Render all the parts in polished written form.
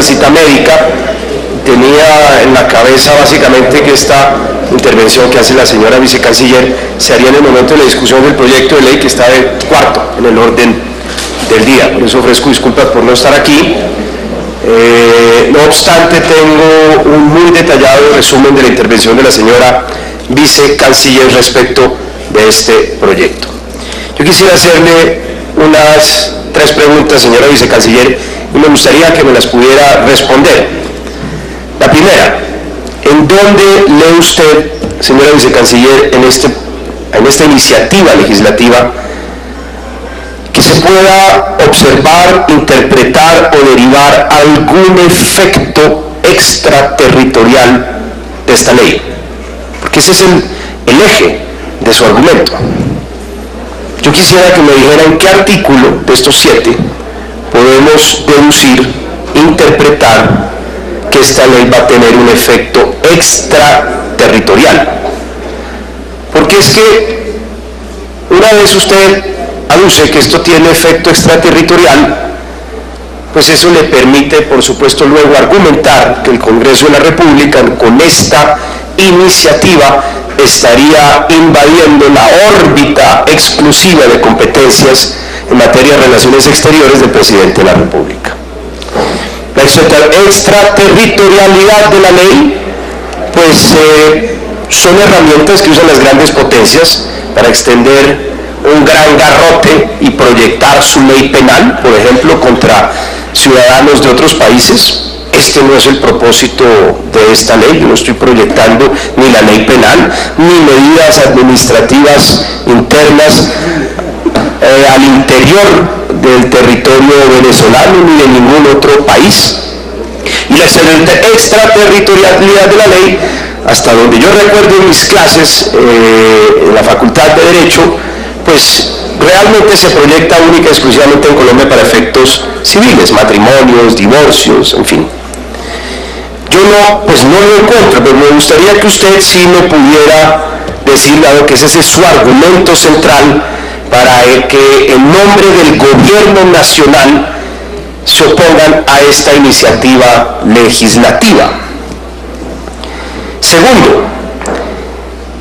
cita médica. Tenía en la cabeza básicamente que esta intervención que hace la señora vicecanciller se haría en el momento de la discusión del proyecto de ley que está de cuarto en el orden del día. Por eso ofrezco disculpas por no estar aquí. No obstante, tengo un muy detallado resumen de la intervención de la señora vicecanciller respecto de este proyecto. Yo quisiera hacerle unas 3 preguntas, señora vicecanciller, y me gustaría que me las pudiera responder. La primera, ¿en dónde lee usted, señora vicecanciller, en esta iniciativa legislativa que se pueda observar, interpretar o derivar algún efecto extraterritorial de esta ley? Porque ese es el eje de su argumento. Yo quisiera que me dijera en qué artículo de estos 7 podemos deducir, interpretar que esta ley va a tener un efecto extraterritorial. Porque es que una vez usted aduce que esto tiene efecto extraterritorial, pues eso le permite, por supuesto, luego argumentar que el Congreso de la República con esta iniciativa estaría invadiendo la órbita exclusiva de competencias en materia de relaciones exteriores del presidente de la República. La extraterritorialidad de la ley, pues son herramientas que usan las grandes potencias para extender un gran garrote y proyectar su ley penal, por ejemplo, contra ciudadanos de otros países. Este no es el propósito de esta ley. Yo no estoy proyectando ni la ley penal, ni medidas administrativas internas al interior del territorio venezolano ni de ningún otro país. Y la extraterritorialidad de la ley, hasta donde yo recuerdo en mis clases en la Facultad de Derecho, pues realmente se proyecta única y exclusivamente en Colombia para efectos civiles, matrimonios, divorcios, en fin. Yo no lo encuentro, pero me gustaría que usted sí me pudiera decir, dado que ese es su argumento central, para que en nombre del gobierno nacional se opongan a esta iniciativa legislativa. Segundo,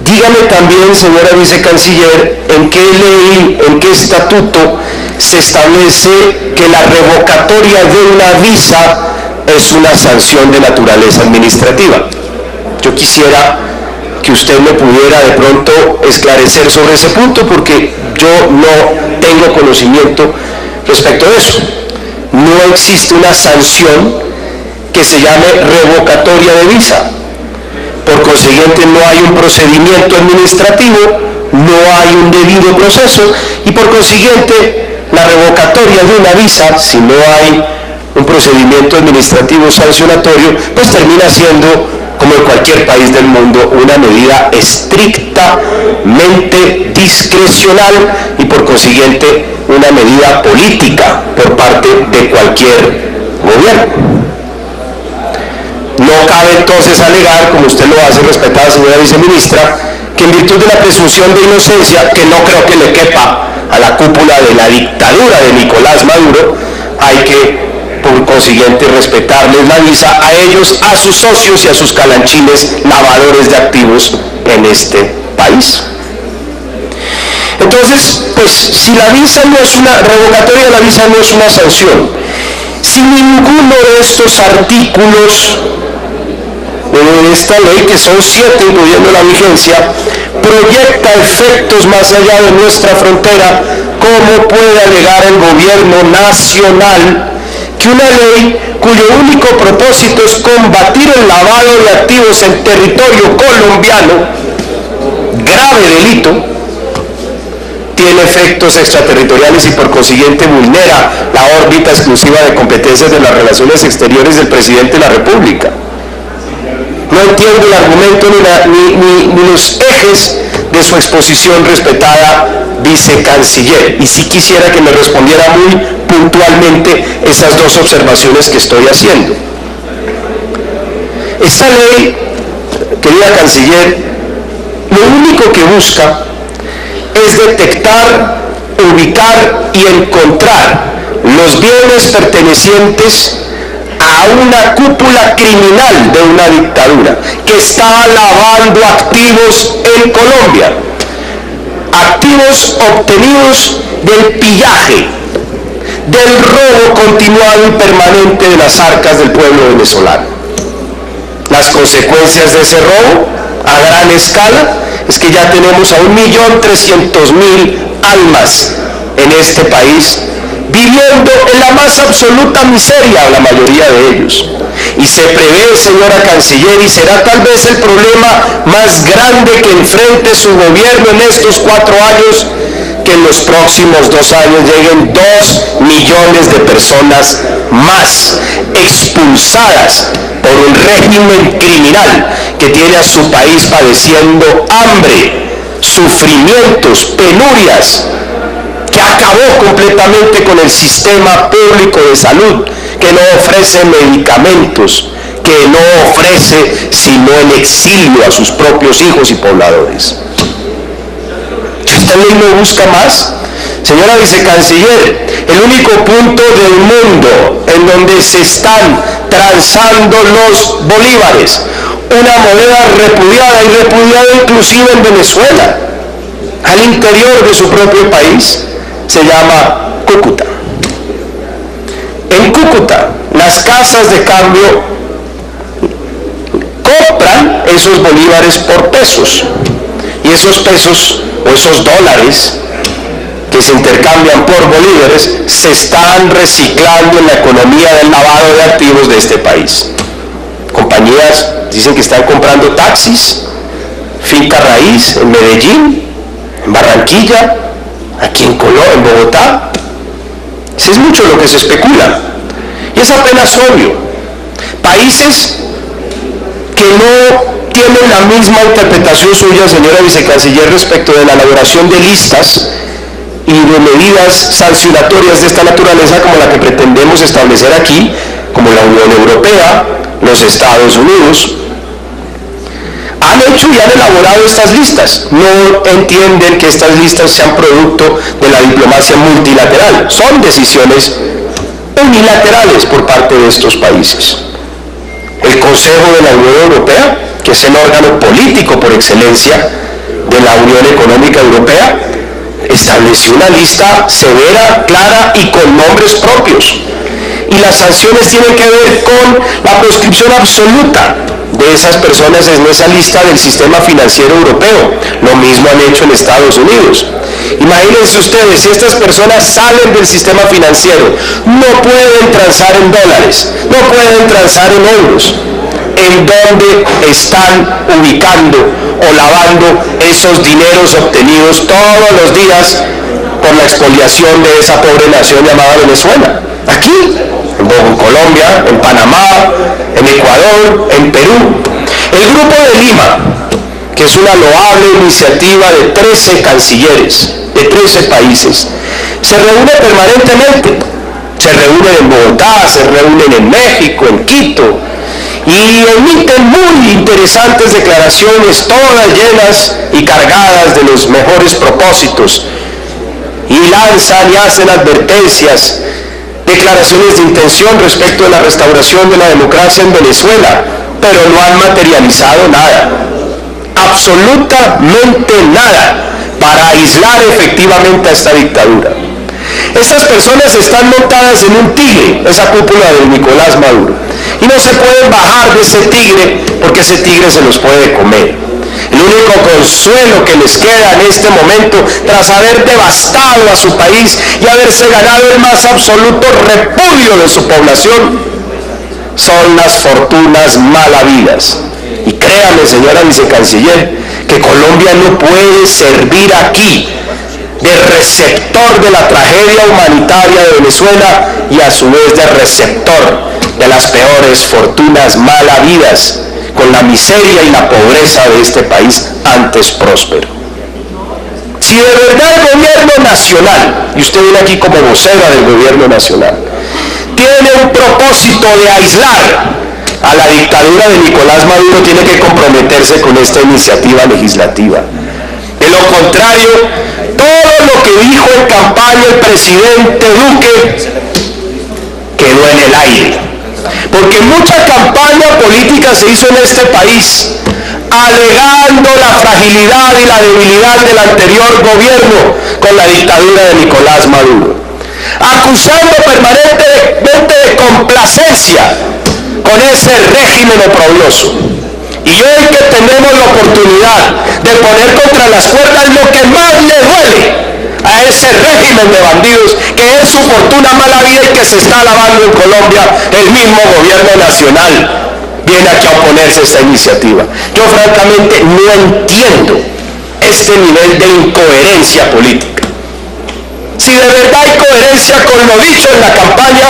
dígame también, señora vicecanciller, en qué ley, en qué estatuto se establece que la revocatoria de una visa es una sanción de naturaleza administrativa. Yo quisiera que usted me pudiera de pronto esclarecer sobre ese punto, porque yo no tengo conocimiento respecto de eso. No existe una sanción que se llame revocatoria de visa. Por consiguiente, no hay un procedimiento administrativo, no hay un debido proceso, y por consiguiente, la revocatoria de una visa, si no hay un procedimiento administrativo sancionatorio, pues termina siendo, como en cualquier país del mundo, una medida estrictamente discrecional y por consiguiente una medida política por parte de cualquier gobierno. No cabe entonces alegar, como usted lo hace, respetada señora viceministra, que en virtud de la presunción de inocencia, que no creo que le quepa a la cúpula de la dictadura de Nicolás Maduro, hay que por consiguiente respetarles la visa a ellos, a sus socios y a sus calanchines lavadores de activos en este país. Entonces, pues si la visa no es una revocatoria, la visa no es una sanción. Si ninguno de estos artículos de esta ley, que son 7 incluyendo la vigencia, proyecta efectos más allá de nuestra frontera, ¿cómo puede alegar el gobierno nacional que una ley cuyo único propósito es combatir el lavado de activos en territorio colombiano, grave delito, tiene efectos extraterritoriales y por consiguiente vulnera la órbita exclusiva de competencias de las relaciones exteriores del presidente de la República? No entiendo el argumento ni los ejes de su exposición, respetada vicecanciller, y sí quisiera que me respondiera muy puntualmente esas 2 observaciones que estoy haciendo. Esta ley, querida canciller, lo único que busca es detectar, ubicar y encontrar los bienes pertenecientes a a una cúpula criminal de una dictadura que está lavando activos en Colombia, activos obtenidos del pillaje, del robo continuado y permanente de las arcas del pueblo venezolano. Las consecuencias de ese robo a gran escala es que ya tenemos a 1.300.000 almas en este país viviendo en la más absoluta miseria, la mayoría de ellos. Y se prevé, señora canciller, y será tal vez el problema más grande que enfrente su gobierno en estos 4 años, que en los próximos 2 años lleguen 2 millones de personas más expulsadas por un régimen criminal que tiene a su país padeciendo hambre, sufrimientos, penurias, que acabó completamente con el sistema público de salud, que no ofrece medicamentos, que no ofrece sino el exilio a sus propios hijos y pobladores. ¿Esta ley no busca más? Señora vicecanciller, el único punto del mundo en donde se están transando los bolívares, una moneda repudiada, y repudiada inclusive en Venezuela, al interior de su propio país, se llama Cúcuta. En Cúcuta, las casas de cambio compran esos bolívares por pesos, y esos pesos o esos dólares que se intercambian por bolívares se están reciclando en la economía del lavado de activos de este país. Compañías dicen que están comprando taxis, finca raíz en Medellín, en Barranquilla, aquí en Bogotá. Eso es mucho lo que se especula. Y es apenas obvio. Países que no tienen la misma interpretación suya, señora vicecanciller, respecto de la elaboración de listas y de medidas sancionatorias de esta naturaleza como la que pretendemos establecer aquí, como la Unión Europea, los Estados Unidos, han hecho y han elaborado estas listas. No entienden que estas listas sean producto de la diplomacia multilateral, son decisiones unilaterales por parte de estos países. El Consejo de la Unión Europea, que es el órgano político por excelencia de la Unión Económica Europea, estableció una lista severa, clara y con nombres propios. Y las sanciones tienen que ver con la proscripción absoluta de esas personas en esa lista del sistema financiero europeo. Lo mismo han hecho en Estados Unidos. Imagínense ustedes, si estas personas salen del sistema financiero, no pueden transar en dólares, no pueden transar en euros. ¿En dónde están ubicando o lavando esos dineros obtenidos todos los días por la expoliación de esa pobre nación llamada Venezuela? Aquí, en Colombia, en Panamá, en Ecuador, en Perú. El Grupo de Lima, que es una loable iniciativa de 13 cancilleres, de 13 países, se reúne permanentemente. Se reúnen en Bogotá, se reúnen en México, en Quito, y emiten muy interesantes declaraciones, todas llenas y cargadas de los mejores propósitos, y lanzan y hacen advertencias, declaraciones de intención respecto de la restauración de la democracia en Venezuela, pero no han materializado nada, absolutamente nada, para aislar efectivamente a esta dictadura. Estas personas están montadas en un tigre, esa cúpula de Nicolás Maduro, y no se pueden bajar de ese tigre porque ese tigre se los puede comer. El único consuelo que les queda en este momento, tras haber devastado a su país y haberse ganado el más absoluto repudio de su población, son las fortunas mal habidas. Y créame, señora vicecanciller, que Colombia no puede servir aquí de receptor de la tragedia humanitaria de Venezuela y a su vez de receptor de las peores fortunas mal habidas, con la miseria y la pobreza de este país antes próspero. Si de verdad el gobierno nacional, y usted viene aquí como vocera del gobierno nacional, tiene un propósito de aislar a la dictadura de Nicolás Maduro, tiene que comprometerse con esta iniciativa legislativa. De lo contrario, todo lo que dijo en campaña el presidente Duque quedó en el aire. porque mucha campaña política se hizo en este país alegando la fragilidad y la debilidad del anterior gobierno con la dictadura de Nicolás Maduro, acusando permanentemente de complacencia con ese régimen oprobioso. Y hoy que tenemos la oportunidad de poner contra las cuerdas lo que más le duele a ese régimen de bandidos, que es su fortuna mala vida y que se está lavando en Colombia, el mismo gobierno nacional viene aquí a oponerse a esta iniciativa. Yo francamente no entiendo este nivel de incoherencia política. Si de verdad hay coherencia con lo dicho en la campaña,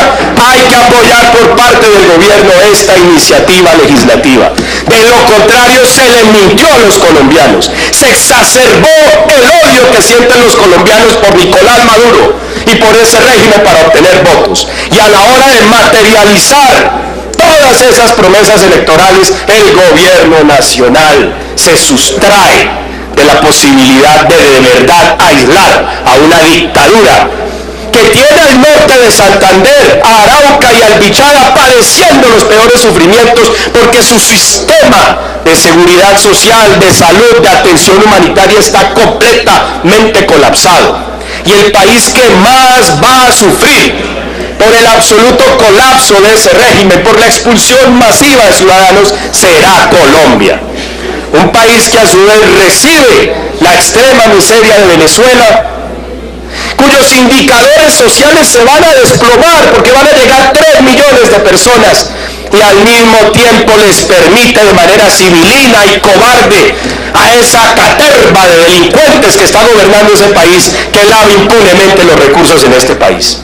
hay que apoyar por parte del gobierno esta iniciativa legislativa. De lo contrario, se le mintió a los colombianos, se exacerbó el odio que sienten los colombianos por Nicolás Maduro y por ese régimen para obtener votos. Y a la hora de materializar todas esas promesas electorales, el gobierno nacional se sustrae de la posibilidad de verdad aislar a una dictadura que tiene al norte de Santander, a Arauca y al Bichada padeciendo los peores sufrimientos porque su sistema de seguridad social, de salud, de atención humanitaria está completamente colapsado. Y el país que más va a sufrir por el absoluto colapso de ese régimen, por la expulsión masiva de ciudadanos, será Colombia. Un país que a su vez recibe la extrema miseria de Venezuela, cuyos indicadores sociales se van a desplomar porque van a llegar 3 millones de personas y al mismo tiempo les permite de manera civilina y cobarde a esa caterva de delincuentes que está gobernando ese país, que lava impunemente los recursos en este país.